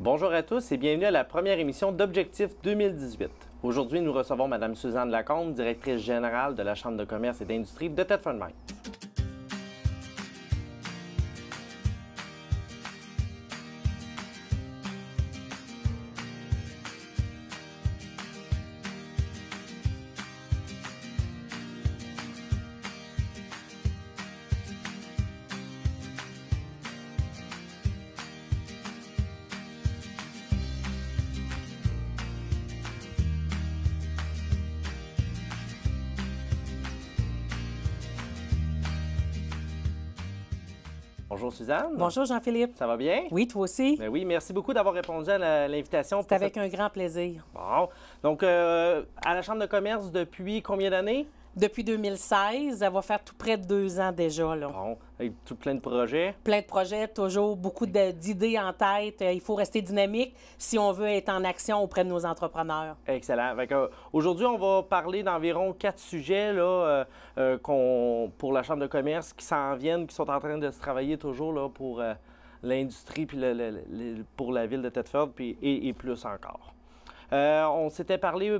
Bonjour à tous et bienvenue à la première émission d'Objectif 2018. Aujourd'hui, nous recevons Mme Suzanne Lacombe, directrice générale de la Chambre de commerce et d'industrie de Thetford-Mines. Bonjour Suzanne. Bonjour Jean-Philippe. Ça va bien? Oui, toi aussi. Ben oui, merci beaucoup d'avoir répondu à l'invitation. C'est avec un grand plaisir. Bon, donc à la Chambre de commerce depuis combien d'années? Depuis 2016, ça va faire tout près de 2 ans déjà. Là. Bon, avec tout plein de projets. Plein de projets, toujours beaucoup d'idées en tête. Il faut rester dynamique si on veut être en action auprès de nos entrepreneurs. Excellent. Aujourd'hui, on va parler d'environ 4 sujets là, pour la Chambre de commerce qui s'en viennent, qui sont en train de se travailler toujours là, pour l'industrie puis pour la ville de Thetford et plus encore. On s'était parlé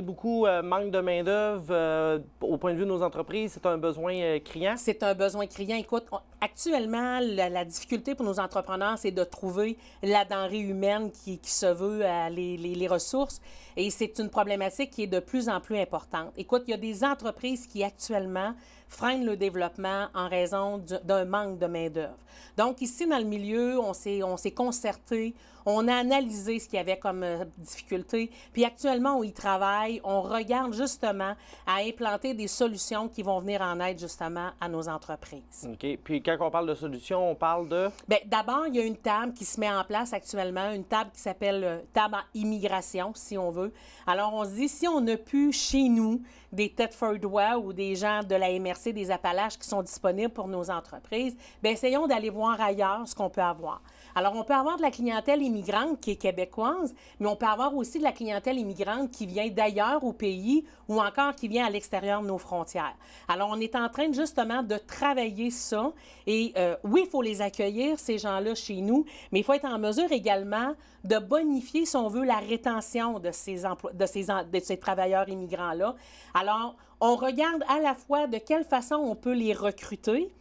beaucoup manque de main-d'œuvre au point de vue de nos entreprises. C'est un besoin criant. C'est un besoin criant. Écoute, actuellement, la difficulté pour nos entrepreneurs, c'est de trouver la denrée humaine qui se veut, les ressources. Et c'est une problématique qui est de plus en plus importante. Écoute, il y a des entreprises qui actuellement freinent le développement en raison d'un manque de main-d'œuvre. Donc, ici, dans le milieu, on s'est concerté, on a analysé ce qu'il y avait comme difficulté, puis actuellement, on y travaille, on regarde justement à implanter des solutions qui vont venir en aide justement à nos entreprises. OK. Puis quand on parle de solutions, on parle de? Bien, d'abord, il y a une table qui se met en place actuellement, une table qui s'appelle table en immigration, si on veut. Alors, on se dit, si on n'a plus chez nous des Thetfordois ou des gens de la MRC des Appalaches qui sont disponibles pour nos entreprises, bien, essayons d'aller voir ailleurs ce qu'on peut avoir. Alors, on peut avoir de la clientèle immigrante qui est québécoise, mais on peut avoir aussi de la clientèle immigrante qui vient d'ailleurs au pays ou encore qui vient à l'extérieur de nos frontières. Alors, on est en train justement de travailler ça et oui, il faut les accueillir, ces gens-là, chez nous, mais il faut être en mesure également de bonifier, si on veut, la rétention de ces travailleurs immigrants-là. Alors, on regarde à la fois de quelle façon on peut les recruter,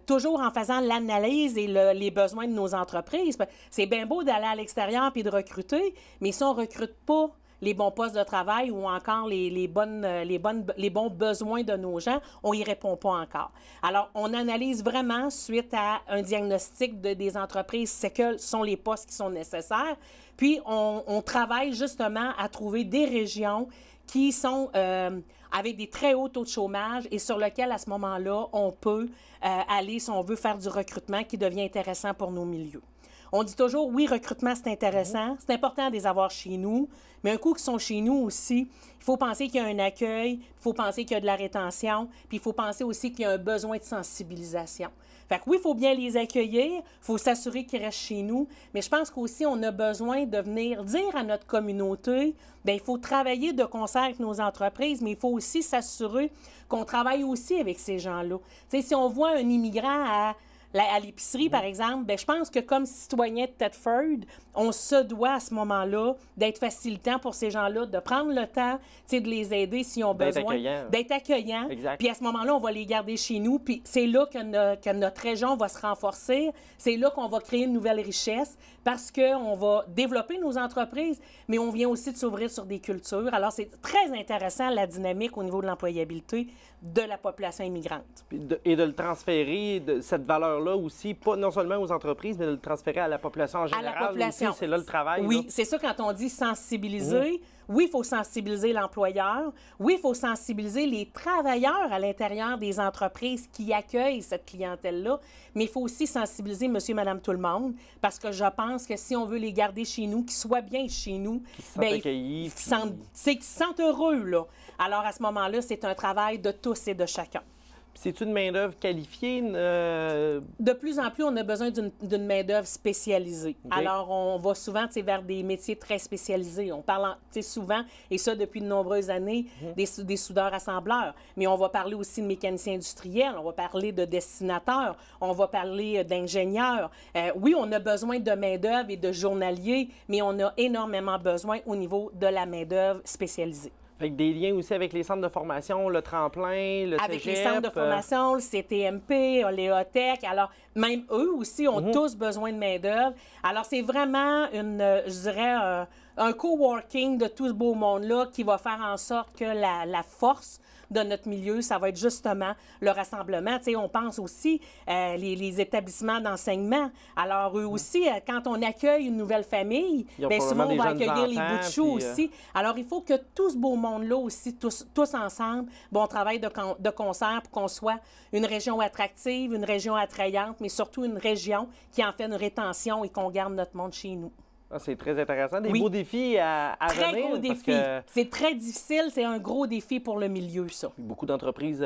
toujours en faisant l'analyse et les besoins de nos entreprises. C'est bien beau d'aller à l'extérieur puis de recruter, mais si on ne recrute pas les bons postes de travail ou encore les bons besoins de nos gens, on n'y répond pas encore. Alors, on analyse vraiment suite à un diagnostic des entreprises, c'est quels sont les postes qui sont nécessaires. Puis, on travaille justement à trouver des régions qui sont avec des très hauts taux de chômage et sur lesquels, à ce moment-là, on peut aller, si on veut, faire du recrutement qui devient intéressant pour nos milieux. On dit toujours, oui, recrutement, c'est intéressant, c'est important de les avoir chez nous, mais un coup qu'ils sont chez nous aussi, il faut penser qu'il y a un accueil, il faut penser qu'il y a de la rétention, puis il faut penser aussi qu'il y a un besoin de sensibilisation. Fait que oui, il faut bien les accueillir, il faut s'assurer qu'ils restent chez nous, mais je pense qu'aussi, on a besoin de venir dire à notre communauté, bien, il faut travailler de concert avec nos entreprises, mais il faut aussi s'assurer qu'on travaille aussi avec ces gens-là. Tu sais, si on voit un immigrant à l'épicerie, par exemple, bien, je pense que comme citoyen de Thetford, on se doit à ce moment-là d'être facilitant pour ces gens-là, de prendre le temps, tu sais, de les aider s'ils ont besoin. D'être accueillant. Exact. Puis à ce moment-là, on va les garder chez nous. Puis c'est là que notre région va se renforcer. C'est là qu'on va créer une nouvelle richesse parce qu'on va développer nos entreprises, mais on vient aussi de s'ouvrir sur des cultures. Alors, c'est très intéressant, la dynamique au niveau de l'employabilité de la population immigrante. Et de le transférer, de cette valeur-là aussi, pas non seulement aux entreprises, mais de le transférer à la population en général. À la population. C'est là le travail. Oui, c'est ça quand on dit sensibiliser. Oui, il faut sensibiliser l'employeur. Oui, il faut sensibiliser les travailleurs à l'intérieur des entreprises qui accueillent cette clientèle-là. Mais il faut aussi sensibiliser monsieur, madame, tout le monde, parce que je pense que si on veut les garder chez nous, qu'ils soient bien chez nous, qu'ils se sentent accueillis, qu'ils se sentent heureux, là. Alors, à ce moment-là, c'est un travail de tous et de chacun. C'est une main-d'œuvre qualifiée? De plus en plus, on a besoin d'une main-d'œuvre spécialisée. Okay. Alors, on va souvent vers des métiers très spécialisés. On parle souvent, et ça depuis de nombreuses années, des soudeurs-assembleurs. Mais on va parler aussi de mécaniciens industriels, on va parler de dessinateurs, on va parler d'ingénieurs. Oui, on a besoin de main-d'œuvre et de journaliers, mais on a énormément besoin au niveau de la main-d'œuvre spécialisée. Avec des liens aussi avec les centres de formation, le tremplin, le avec cégep, les centres de formation, le CTMP, Léotech. Alors, même eux aussi ont tous besoin de main-d'œuvre. Alors, c'est vraiment je dirais, un coworking de tout ce beau monde-là qui va faire en sorte que la force de notre milieu, ça va être justement le rassemblement. Tu sais, on pense aussi les établissements d'enseignement. Alors, eux aussi, quand on accueille une nouvelle famille, bien souvent, on va accueillir les bouts de chou aussi. Alors, il faut que tout ce beau monde-là aussi, tous ensemble, on travaille de concert pour qu'on soit une région attractive, une région attrayante, mais surtout une région qui en fait une rétention et qu'on garde notre monde chez nous. Ah, c'est très intéressant. Des beaux défis à venir. Très gros défis. C'est très difficile. C'est un gros défi pour le milieu, ça. Beaucoup d'entreprises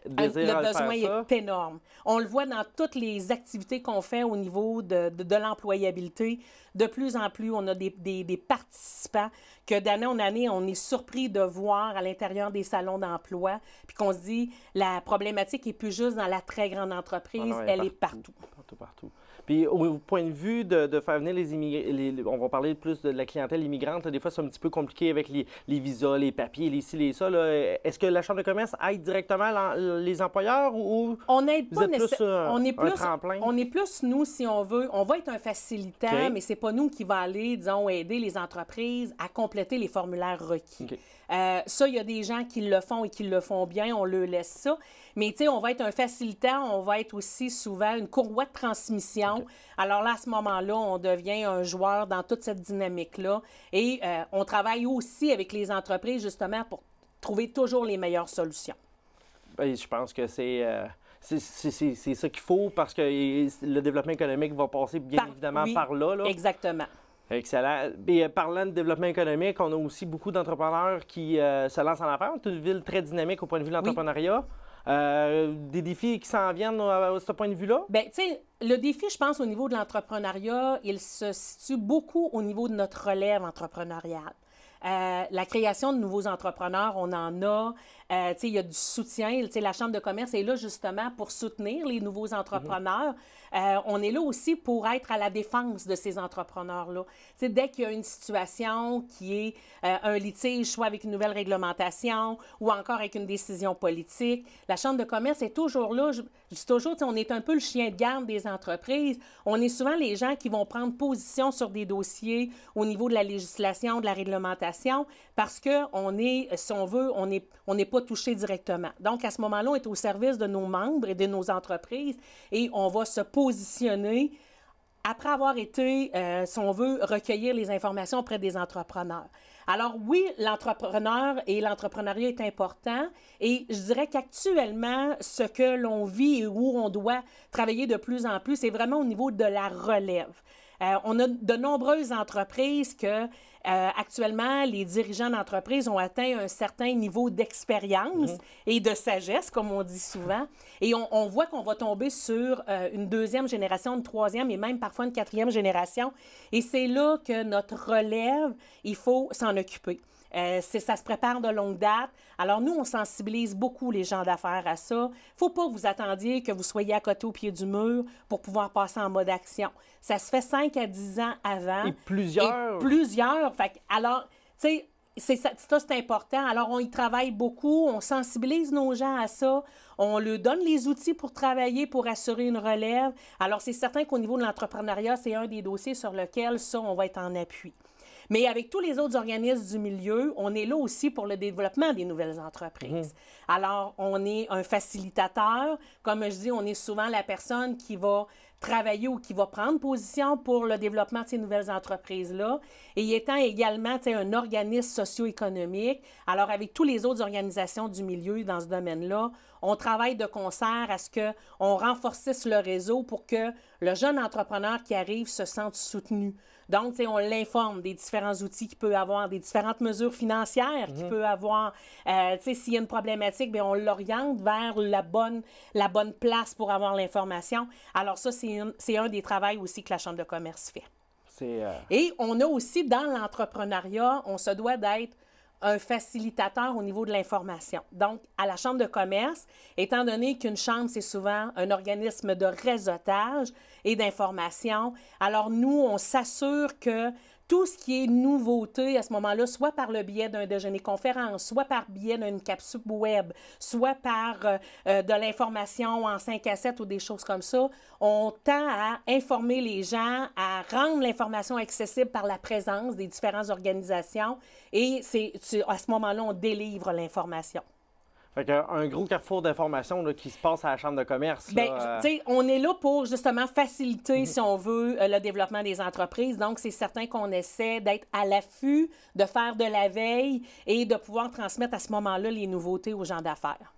désirent le besoin faire ça. est énorme. On le voit dans toutes les activités qu'on fait au niveau de l'employabilité. De plus en plus, on a des participants que d'année en année, on est surpris de voir à l'intérieur des salons d'emploi, puis qu'on se dit, la problématique n'est plus juste dans la très grande entreprise, elle est partout. Partout. Puis au point de vue de faire venir les immigrés, on va parler plus de la clientèle immigrante, des fois c'est un petit peu compliqué avec les visas, les papiers, les ci, les ça. Est-ce que la Chambre de commerce aide directement les employeurs ou on n'aide pas nécessairement? On est plus, nous, si on veut, on va être un facilitant, mais c'est pas nous qui va aller, disons, aider les entreprises à compléter les formulaires requis. Ça, il y a des gens qui le font et qui le font bien, on leur laisse ça. Mais, tu sais, on va être un facilitant, on va être aussi souvent une courroie de transmission. Alors là, à ce moment-là, on devient un joueur dans toute cette dynamique-là. Et on travaille aussi avec les entreprises, justement, pour trouver toujours les meilleures solutions. Bien, je pense que c'est ça qu'il faut parce que le développement économique va passer bien évidemment par là. Exactement. Excellent. Et parlant de développement économique, on a aussi beaucoup d'entrepreneurs qui se lancent en affaires. C'est une ville très dynamique au point de vue de l'entrepreneuriat. Des défis qui s'en viennent à ce point de vue-là? Bien, tu sais, le défi, je pense, au niveau de l'entrepreneuriat, il se situe beaucoup au niveau de notre relève entrepreneuriale. La création de nouveaux entrepreneurs, on en a. Il y a du soutien. La Chambre de commerce est là justement pour soutenir les nouveaux entrepreneurs. On est là aussi pour être à la défense de ces entrepreneurs-là. Dès qu'il y a une situation qui est un litige, soit avec une nouvelle réglementation ou encore avec une décision politique, la Chambre de commerce est toujours là. Je dis toujours, on est un peu le chien de garde des entreprises. On est souvent les gens qui vont prendre position sur des dossiers au niveau de la législation, de la réglementation, parce qu'on est, si on veut, on n'est pas touché directement. Donc, à ce moment-là, on est au service de nos membres et de nos entreprises et on va se positionner après avoir été, si on veut, recueillir les informations auprès des entrepreneurs. Alors oui, l'entrepreneur et l'entrepreneuriat est important et je dirais qu'actuellement, ce que l'on vit et où on doit travailler de plus en plus, c'est vraiment au niveau de la relève. On a de nombreuses entreprises que actuellement, les dirigeants d'entreprise ont atteint un certain niveau d'expérience et de sagesse, comme on dit souvent. Et on voit qu'on va tomber sur une deuxième génération, une troisième et même parfois une quatrième génération. Et c'est là que notre relève, il faut s'en occuper. Ça se prépare de longue date. Alors, nous, on sensibilise beaucoup les gens d'affaires à ça. Il ne faut pas que vous attendiez que vous soyez à côté au pied du mur pour pouvoir passer en mode action. Ça se fait 5 à 10 ans avant. Et plusieurs. Alors, tu sais, ça, c'est important. Alors, on y travaille beaucoup. On sensibilise nos gens à ça. On leur donne les outils pour travailler, pour assurer une relève. Alors, c'est certain qu'au niveau de l'entrepreneuriat, c'est un des dossiers sur lequel, ça, on va être en appui. Mais avec tous les autres organismes du milieu, on est là aussi pour le développement des nouvelles entreprises. Alors, on est un facilitateur. Comme je dis, on est souvent la personne qui va travailler ou qui va prendre position pour le développement de ces nouvelles entreprises-là, et étant également un organisme socio-économique, alors avec toutes les autres organisations du milieu dans ce domaine-là, on travaille de concert à ce qu'on renforcisse le réseau pour que le jeune entrepreneur qui arrive se sente soutenu. Donc, on l'informe des différents outils qu'il peut avoir, des différentes mesures financières qu'il peut avoir. S'il y a une problématique, bien, on l'oriente vers la bonne place pour avoir l'information. Alors ça, c'est un des travaux aussi que la Chambre de commerce fait. Et on a aussi, dans l'entrepreneuriat, on se doit d'être un facilitateur au niveau de l'information. Donc, à la Chambre de commerce, étant donné qu'une chambre, c'est souvent un organisme de réseautage et d'information, alors nous, on s'assure que tout ce qui est nouveauté à ce moment-là, soit par le biais d'un déjeuner-conférence, soit par biais d'une capsule web, soit par de l'information en 5 à 7 ou des choses comme ça, on tend à informer les gens, à rendre l'information accessible par la présence des différentes organisations et c'est à ce moment-là, on délivre l'information. Fait un gros carrefour d'informations qui se passe à la Chambre de commerce. Bien, on est là pour justement faciliter, si on veut, le développement des entreprises. Donc, c'est certain qu'on essaie d'être à l'affût, de faire de la veille et de pouvoir transmettre à ce moment-là les nouveautés aux gens d'affaires.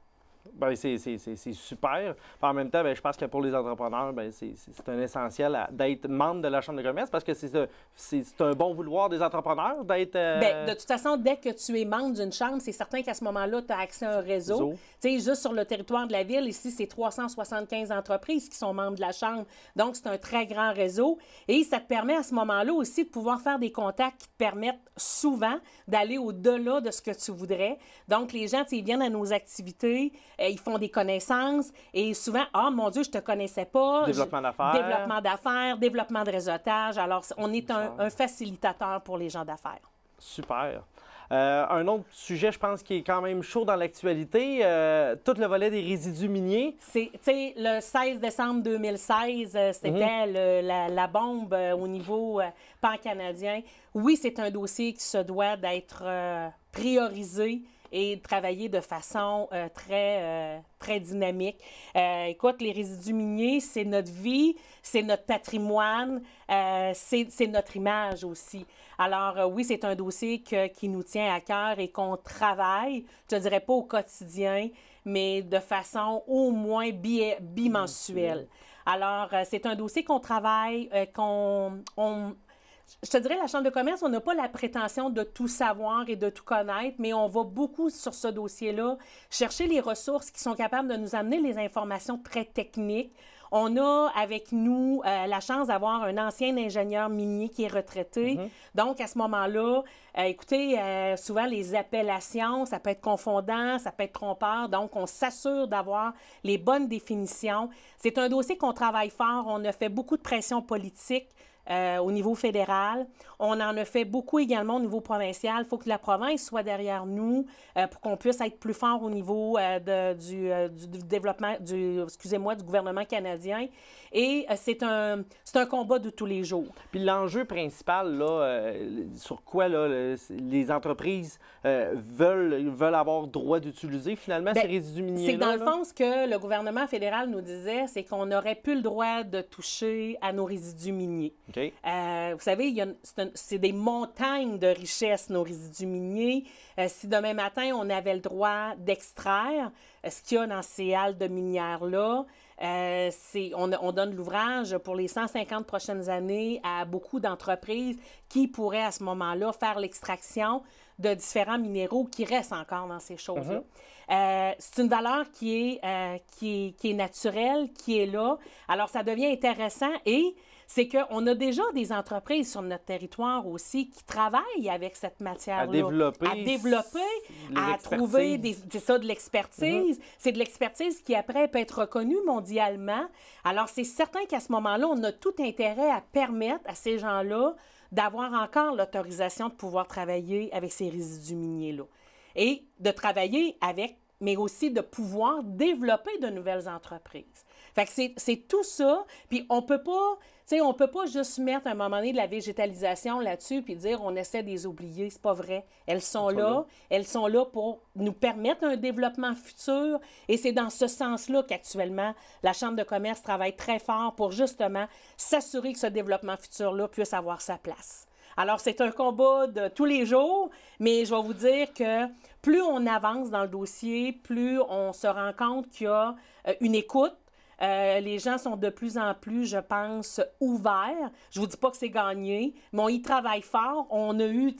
Bien, c'est super. En même temps, bien, je pense que pour les entrepreneurs, bien, c'est un essentiel d'être membre de la Chambre de commerce parce que c'est un bon vouloir des entrepreneurs d'être... Bien, de toute façon, dès que tu es membre d'une chambre, c'est certain qu'à ce moment-là, tu as accès à un réseau. Tu sais, juste sur le territoire de la ville, ici, c'est 375 entreprises qui sont membres de la Chambre. Donc, c'est un très grand réseau. Et ça te permet à ce moment-là aussi de pouvoir faire des contacts qui te permettent souvent d'aller au-delà de ce que tu voudrais. Donc, les gens, ils viennent à nos activités, ils font des connaissances et souvent, « Ah, mon Dieu, je te connaissais pas. » Développement d'affaires. Développement d'affaires, développement de réseautage. Alors, on est un facilitateur pour les gens d'affaires. Super. Un autre sujet, je pense, qui est quand même chaud dans l'actualité, tout le volet des résidus miniers. Le 16 décembre 2016, c'était la bombe au niveau pan-canadien. Oui, c'est un dossier qui se doit d'être priorisé et travailler de façon très dynamique. Écoute, les résidus miniers, c'est notre vie, c'est notre patrimoine, c'est notre image aussi. Alors, oui, c'est un dossier qui nous tient à cœur et qu'on travaille, je ne dirais pas au quotidien, mais de façon au moins bimensuelle. Alors, c'est un dossier qu'on travaille, je te dirais, la Chambre de commerce, on n'a pas la prétention de tout savoir et de tout connaître, mais on va beaucoup sur ce dossier-là chercher les ressources qui sont capables de nous amener les informations très techniques. On a avec nous la chance d'avoir un ancien ingénieur minier qui est retraité. Donc, à ce moment-là, écoutez, souvent les appellations, ça peut être confondant, ça peut être trompeur. Donc, on s'assure d'avoir les bonnes définitions. C'est un dossier qu'on travaille fort. On a fait beaucoup de pression politique au niveau fédéral. On en a fait beaucoup également au niveau provincial. Il faut que la province soit derrière nous pour qu'on puisse être plus fort au niveau du développement, du gouvernement canadien. Et c'est un combat de tous les jours. Puis l'enjeu principal, là, sur quoi là, les entreprises veulent avoir droit d'utiliser finalement ces résidus miniers-là? C'est dans le fond ce que le gouvernement fédéral nous disait, c'est qu'on n'aurait plus le droit de toucher à nos résidus miniers. Okay. Vous savez, c'est des montagnes de richesses, nos résidus miniers. Si demain matin, on avait le droit d'extraire ce qu'il y a dans ces halles de minières-là, on donne l'ouvrage pour les 150 prochaines années à beaucoup d'entreprises qui pourraient à ce moment-là faire l'extraction de différents minéraux qui restent encore dans ces choses-là. C'est une valeur qui est naturelle, qui est là. Alors, ça devient intéressant et c'est qu'on a déjà des entreprises sur notre territoire aussi qui travaillent avec cette matière-là. À développer, à trouver de l'expertise. C'est de l'expertise qui, après, peut être reconnue mondialement. Alors, c'est certain qu'à ce moment-là, on a tout intérêt à permettre à ces gens-là d'avoir encore l'autorisation de pouvoir travailler avec ces résidus miniers-là. Et de travailler avec, mais aussi de pouvoir développer de nouvelles entreprises. Fait que c'est tout ça. Puis on peut pas, on peut pas juste mettre à un moment donné de la végétalisation là-dessus puis dire on essaie de les oublier. C'est pas vrai. Elles sont là. Elles sont là pour nous permettre un développement futur. Et c'est dans ce sens-là qu'actuellement, la Chambre de commerce travaille très fort pour justement s'assurer que ce développement futur-là puisse avoir sa place. Alors, c'est un combat de tous les jours, mais je vais vous dire que plus on avance dans le dossier, plus on se rend compte qu'il y a une écoute. Les gens sont de plus en plus, je pense, ouverts. Je vous dis pas que c'est gagné, mais on y travaille fort. On a eu,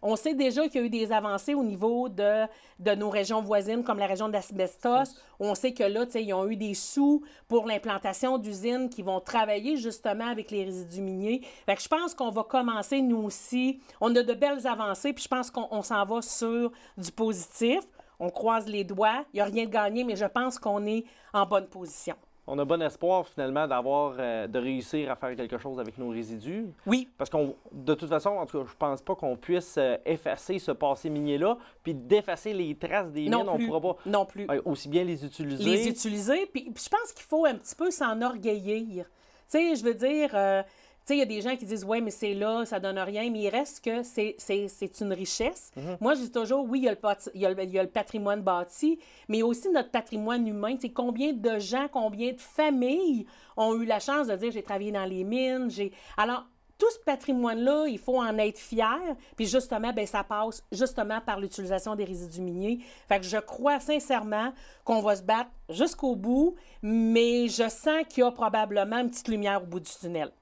on sait déjà qu'il y a eu des avancées au niveau de nos régions voisines, comme la région d'Asbestos. On sait que là, ils ont eu des sous pour l'implantation d'usines qui vont travailler justement avec les résidus miniers. Fait que je pense qu'on va commencer, nous aussi. On a de belles avancées, puis je pense qu'on s'en va sur du positif. On croise les doigts. Il n'y a rien de gagné, mais je pense qu'on est en bonne position. On a bon espoir, finalement, de réussir à faire quelque chose avec nos résidus. Oui. Parce de toute façon, en tout cas, je pense pas qu'on puisse effacer ce passé minier-là, puis d'effacer les traces des mines, on ne pourra pas non plus. Aussi bien les utiliser. Les utiliser, puis je pense qu'il faut un petit peu s'enorgueillir. Tu sais, je veux dire... il y a des gens qui disent « Ouais, mais c'est là, ça donne rien », mais il reste que c'est une richesse. Moi, je dis toujours, oui, il y a le patrimoine bâti, mais aussi notre patrimoine humain. C'est combien de gens, combien de familles ont eu la chance de dire « J'ai travaillé dans les mines, Alors, tout ce patrimoine-là, il faut en être fier. Puis justement, ça passe justement par l'utilisation des résidus miniers. Fait que je crois sincèrement qu'on va se battre jusqu'au bout, mais je sens qu'il y a probablement une petite lumière au bout du tunnel.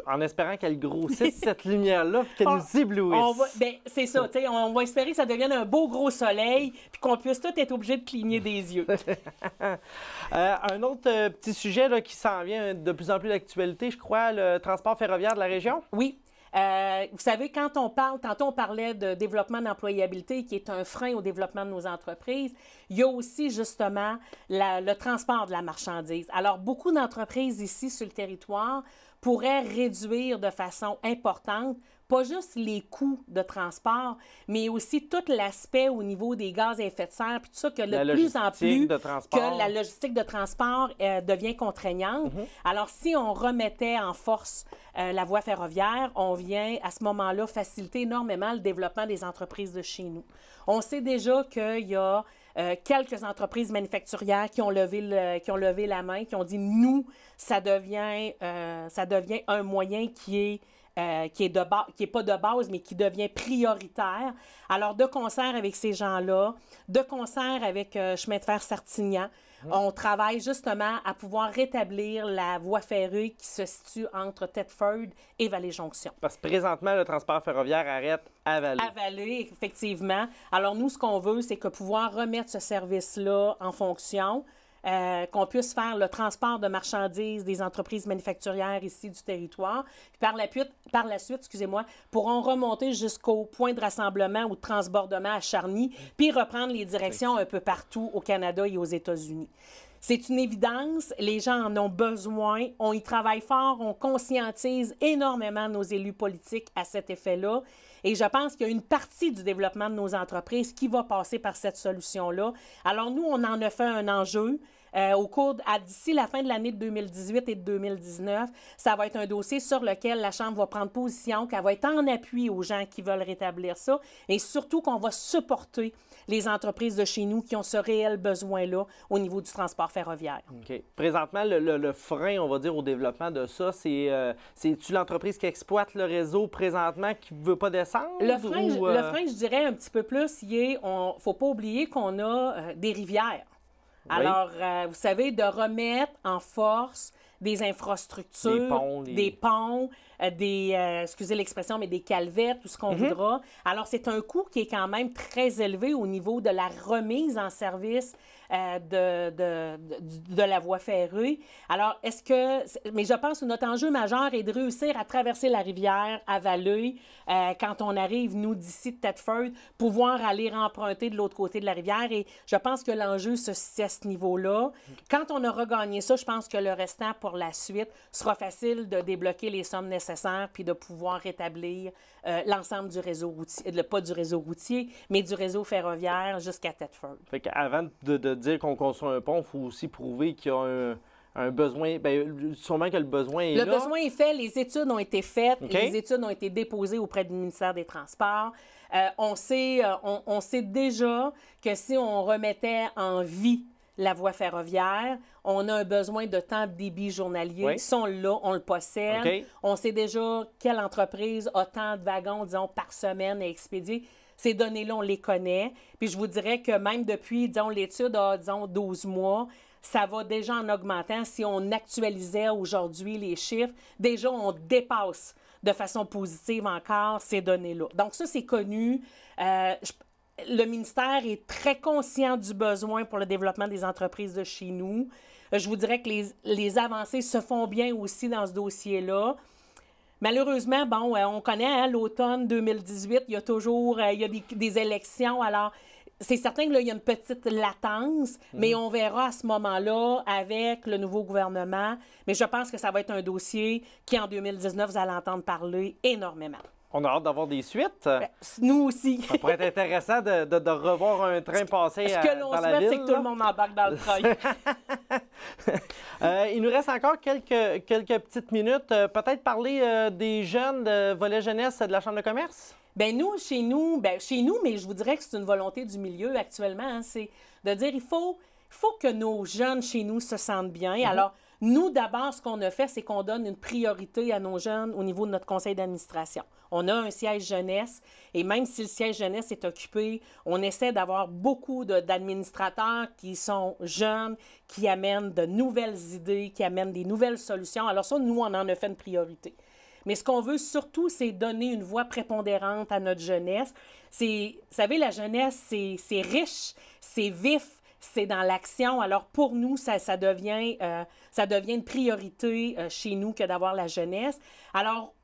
En espérant qu'elle grossisse, cette lumière-là, qu'elle nous éblouisse. C'est ça, on va espérer que ça devienne un beau gros soleil, puis qu'on puisse tout être obligé de cligner des yeux. Un autre petit sujet là, qui s'en vient de plus en plus d'actualité, je crois, le transport ferroviaire de la région. Oui. Vous savez, quand on parle, tantôt on parlait de développement d'employabilité qui est un frein au développement de nos entreprises, il y a aussi justement le transport de la marchandise. Alors, beaucoup d'entreprises ici sur le territoire pourraient réduire de façon importante pas juste les coûts de transport, mais aussi tout l'aspect au niveau des gaz à effet de serre, puis tout ça, que de plus en plus que la logistique de transport devient contraignante. Alors, si on remettait en force la voie ferroviaire, on vient à ce moment-là faciliter énormément le développement des entreprises de chez nous. On sait déjà qu'il y a quelques entreprises manufacturières qui ont levé la main, qui ont dit, nous, ça devient un moyen qui est pas de base, mais qui devient prioritaire. Alors, de concert avec ces gens-là, de concert avec Chemin de fer Sartignan, on travaille justement à pouvoir rétablir la voie ferrée qui se situe entre Thetford et Vallée-Jonction. Parce que présentement, le transport ferroviaire arrête à Vallée. À Vallée, effectivement. Alors, nous, ce qu'on veut, c'est que pouvoir remettre ce service-là en fonction, qu'on puisse faire le transport de marchandises des entreprises manufacturières ici du territoire. Puis par la suite, pourront remonter jusqu'au point de rassemblement ou de transbordement à Charny, puis reprendre les directions un peu partout au Canada et aux États-Unis. C'est une évidence, les gens en ont besoin, on y travaille fort, on conscientise énormément nos élus politiques à cet effet-là. Et je pense qu'il y a une partie du développement de nos entreprises qui va passer par cette solution-là. Alors nous, on en a fait un enjeu. D'ici la fin de l'année de 2018 et de 2019, ça va être un dossier sur lequel la Chambre va prendre position, qu'elle va être en appui aux gens qui veulent rétablir ça, et surtout qu'on va supporter les entreprises de chez nous qui ont ce réel besoin-là au niveau du transport ferroviaire. OK. Présentement, le frein, on va dire, au développement de ça, c'est-tu l'entreprise qui exploite le réseau présentement qui ne veut pas descendre? Le frein, je dirais un petit peu plus, il ne faut pas oublier qu'on a des rivières. Oui. Alors, vous savez, de remettre en force des infrastructures, des ponts, excusez l'expression, mais des calvettes, tout ce qu'on voudra. Alors, c'est un coût qui est quand même très élevé au niveau de la remise en service de la voie ferrée. Alors, mais je pense que notre enjeu majeur est de réussir à traverser la rivière à Vallée quand on arrive, nous, d'ici de Thetford, pouvoir aller emprunter de l'autre côté de la rivière. Et je pense que l'enjeu se situe à ce niveau-là. Quand on aura gagné ça, je pense que le restant pour la suite sera facile de débloquer les sommes nécessaires puis de pouvoir rétablir l'ensemble du réseau routier, pas du réseau routier, mais du réseau ferroviaire jusqu'à Thetford. Fait qu'avant de dire qu'on construit un pont, il faut aussi prouver qu'il y a un besoin, bien, sûrement que le besoin est là. Le besoin est fait, les études ont été faites, OK. les études ont été déposées auprès du ministère des Transports. On sait déjà que si on remettait en vie la voie ferroviaire, on a un besoin de temps de débit journalier. Oui. Ça, on l'a, on le possède. OK. On sait déjà quelle entreprise a tant de wagons, disons, par semaine à expédier. Ces données-là, on les connaît. Puis je vous dirais que même depuis, disons, l'étude a, disons, 12 mois, ça va déjà en augmentant. Si on actualisait aujourd'hui les chiffres, déjà, on dépasse de façon positive encore ces données-là. Donc ça, c'est connu. Le ministère est très conscient du besoin pour le développement des entreprises de chez nous. Je vous dirais que les avancées se font bien aussi dans ce dossier-là. Malheureusement, bon, on connaît hein, l'automne 2018, il y a toujours des élections. Alors, c'est certain que là, il y a une petite latence, mais on verra à ce moment-là avec le nouveau gouvernement. Mais je pense que ça va être un dossier qui, en 2019, vous allez entendre parler énormément. On a hâte d'avoir des suites. Nous aussi. Ça pourrait être intéressant de revoir un train passer Ce que l'on dans la souhaite, ville. c'est que tout le monde embarque dans le train. Il nous reste encore quelques petites minutes. Peut-être parler des jeunes de volet jeunesse de la Chambre de commerce? Bien, chez nous, mais je vous dirais que c'est une volonté du milieu actuellement, hein, c'est de dire il faut que nos jeunes chez nous se sentent bien. Alors, nous, d'abord, ce qu'on a fait, c'est qu'on donne une priorité à nos jeunes au niveau de notre conseil d'administration. On a un siège jeunesse et même si le siège jeunesse est occupé, on essaie d'avoir beaucoup d'administrateurs qui sont jeunes, qui amènent de nouvelles idées, qui amènent des nouvelles solutions. Alors ça, nous, on en a fait une priorité. Mais ce qu'on veut surtout, c'est donner une voix prépondérante à notre jeunesse. Vous savez, la jeunesse, c'est riche, c'est vif, c'est dans l'action. Alors, pour nous, ça devient une priorité chez nous que d'avoir la jeunesse. Alors,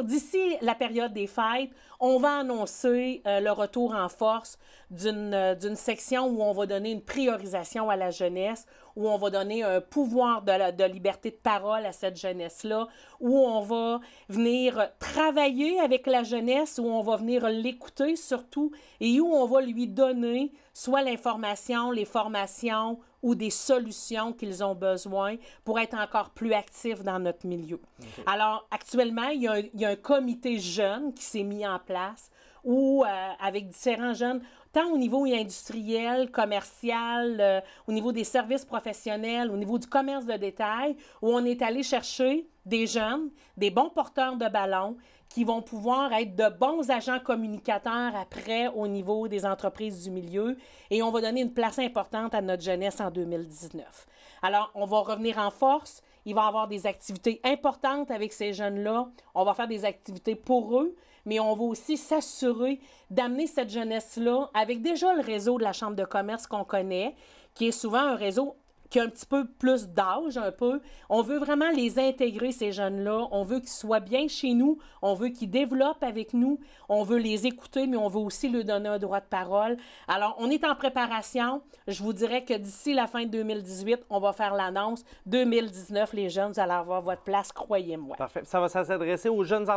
d'ici la période des fêtes, on va annoncer le retour en force d'une section où on va donner une priorisation à la jeunesse, où on va donner un pouvoir de liberté de parole à cette jeunesse-là, où on va venir travailler avec la jeunesse, où on va venir l'écouter surtout, et où on va lui donner soit l'information, les formations ou des solutions qu'ils ont besoin pour être encore plus actifs dans notre milieu. Okay. Alors, actuellement, il y a un comité jeune qui s'est mis en place où, avec différents jeunes, tant au niveau industriel, commercial, au niveau des services professionnels, au niveau du commerce de détail, où on est allé chercher des jeunes, des bons porteurs de ballons qui vont pouvoir être de bons agents communicateurs après au niveau des entreprises du milieu et on va donner une place importante à notre jeunesse en 2019. Alors, on va revenir en force. Il va y avoir des activités importantes avec ces jeunes-là. On va faire des activités pour eux, mais on va aussi s'assurer d'amener cette jeunesse-là avec déjà le réseau de la Chambre de commerce qu'on connaît, qui est souvent un réseau qui a un petit peu plus d'âge, un peu. On veut vraiment les intégrer, ces jeunes-là. On veut qu'ils soient bien chez nous. On veut qu'ils développent avec nous. On veut les écouter, mais on veut aussi leur donner un droit de parole. Alors, on est en préparation. Je vous dirais que d'ici la fin de 2018, on va faire l'annonce. 2019, les jeunes, vous allez avoir votre place, croyez-moi. Parfait. Ça va s'adresser aux jeunes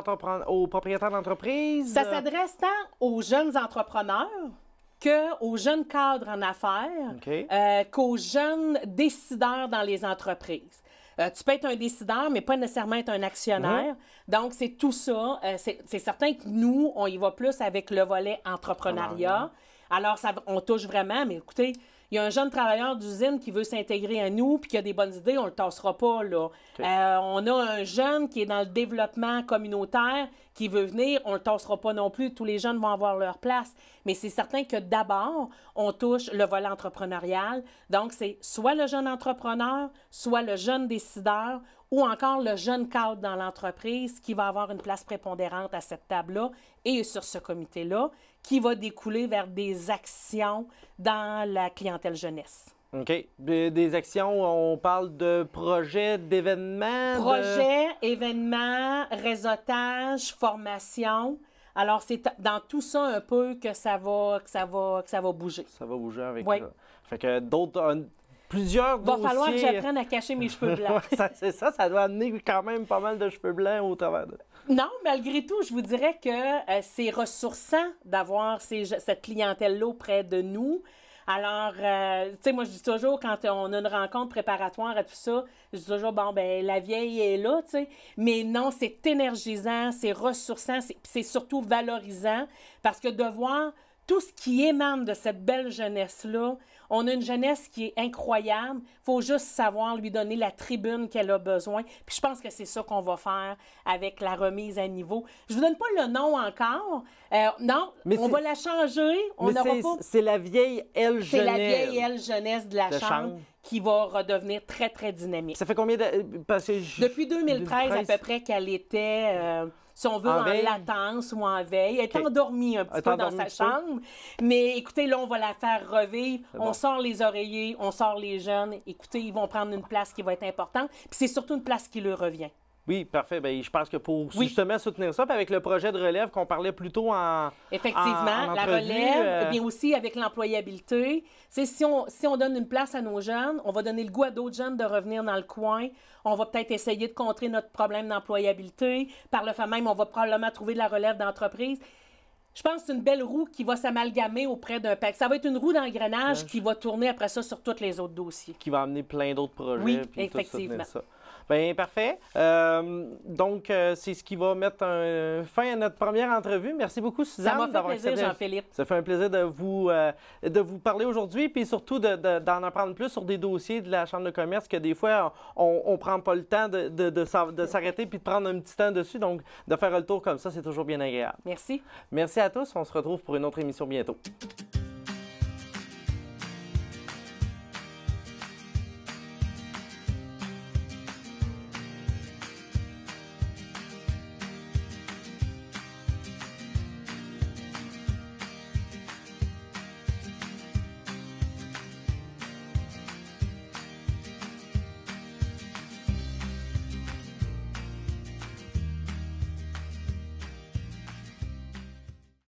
aux propriétaires d'entreprises? Ça s'adresse tant aux jeunes entrepreneurs qu'aux jeunes cadres en affaires, okay. Qu'aux jeunes décideurs dans les entreprises. Tu peux être un décideur, mais pas nécessairement être un actionnaire. Donc, c'est tout ça. C'est certain que nous, on y va plus avec le volet entrepreneuriat. Alors, on touche vraiment, mais écoutez, il y a un jeune travailleur d'usine qui veut s'intégrer à nous puis qui a des bonnes idées, on ne le tassera pas, là. Okay. On a un jeune qui est dans le développement communautaire qui veut venir, on ne le tassera pas non plus. Tous les jeunes vont avoir leur place. Mais c'est certain que d'abord, on touche le volet entrepreneurial. Donc, c'est soit le jeune entrepreneur, soit le jeune décideur ou encore le jeune cadre dans l'entreprise qui va avoir une place prépondérante à cette table-là et sur ce comité-là qui va découler vers des actions dans la clientèle jeunesse. OK. Des actions, on parle de projets, d'événements? Projets, événements, réseautage, formation. Alors, c'est dans tout ça un peu que ça va bouger. Ça va bouger avec ça. Fait que plusieurs dossiers... Va falloir que j'apprenne à cacher mes cheveux blancs. C'est ça, ça doit amener quand même pas mal de cheveux blancs au travers de... Non, malgré tout, je vous dirais que c'est ressourçant d'avoir cette clientèle-là auprès de nous. Alors, tu sais, moi, je dis toujours, quand on a une rencontre préparatoire à tout ça, je dis toujours, bon, ben la vieille est là, tu sais. Mais non, c'est énergisant, c'est ressourçant, c'est surtout valorisant, parce que de voir tout ce qui émane de cette belle jeunesse-là, on a une jeunesse qui est incroyable. Il faut juste savoir lui donner la tribune qu'elle a besoin. Puis je pense que c'est ça qu'on va faire avec la remise à niveau. Je ne vous donne pas le nom encore. Non, mais on va la changer. C'est la vieille Elle Jeunesse. C'est la vieille Elle Jeunesse de la Chambre qui va redevenir très, très dynamique. Ça fait combien de... Depuis 2013 à peu près qu'elle était... si on veut, en latence ou en veille. Elle est endormie un petit peu dans sa chambre. Mais écoutez, là, on va la faire revivre. On sort les oreillers, on sort les jeunes. Écoutez, ils vont prendre une place qui va être importante. Puis c'est surtout une place qui leur revient. Oui, parfait. Bien, je pense que pour justement soutenir ça, puis avec le projet de relève qu'on parlait plus tôt en effectivement, la relève, bien aussi avec l'employabilité. Si on donne une place à nos jeunes, on va donner le goût à d'autres jeunes de revenir dans le coin. On va peut-être essayer de contrer notre problème d'employabilité. Par le fait même, on va probablement trouver de la relève d'entreprise. Je pense que c'est une belle roue qui va s'amalgamer auprès d'un PAC. Ça va être une roue d'engrenage qui va tourner après ça sur tous les autres dossiers. Qui va amener plein d'autres projets. Oui, effectivement. Bien, parfait. Donc, c'est ce qui va mettre fin à notre première entrevue. Merci beaucoup, Suzanne. Ça m'a fait plaisir, Jean-Philippe. Ça fait un plaisir de vous parler aujourd'hui, puis surtout d'en apprendre plus sur des dossiers de la Chambre de commerce que des fois, on ne prend pas le temps de s'arrêter puis de prendre un petit temps dessus. Donc, de faire le tour comme ça, c'est toujours bien agréable. Merci. Merci à tous. On se retrouve pour une autre émission bientôt.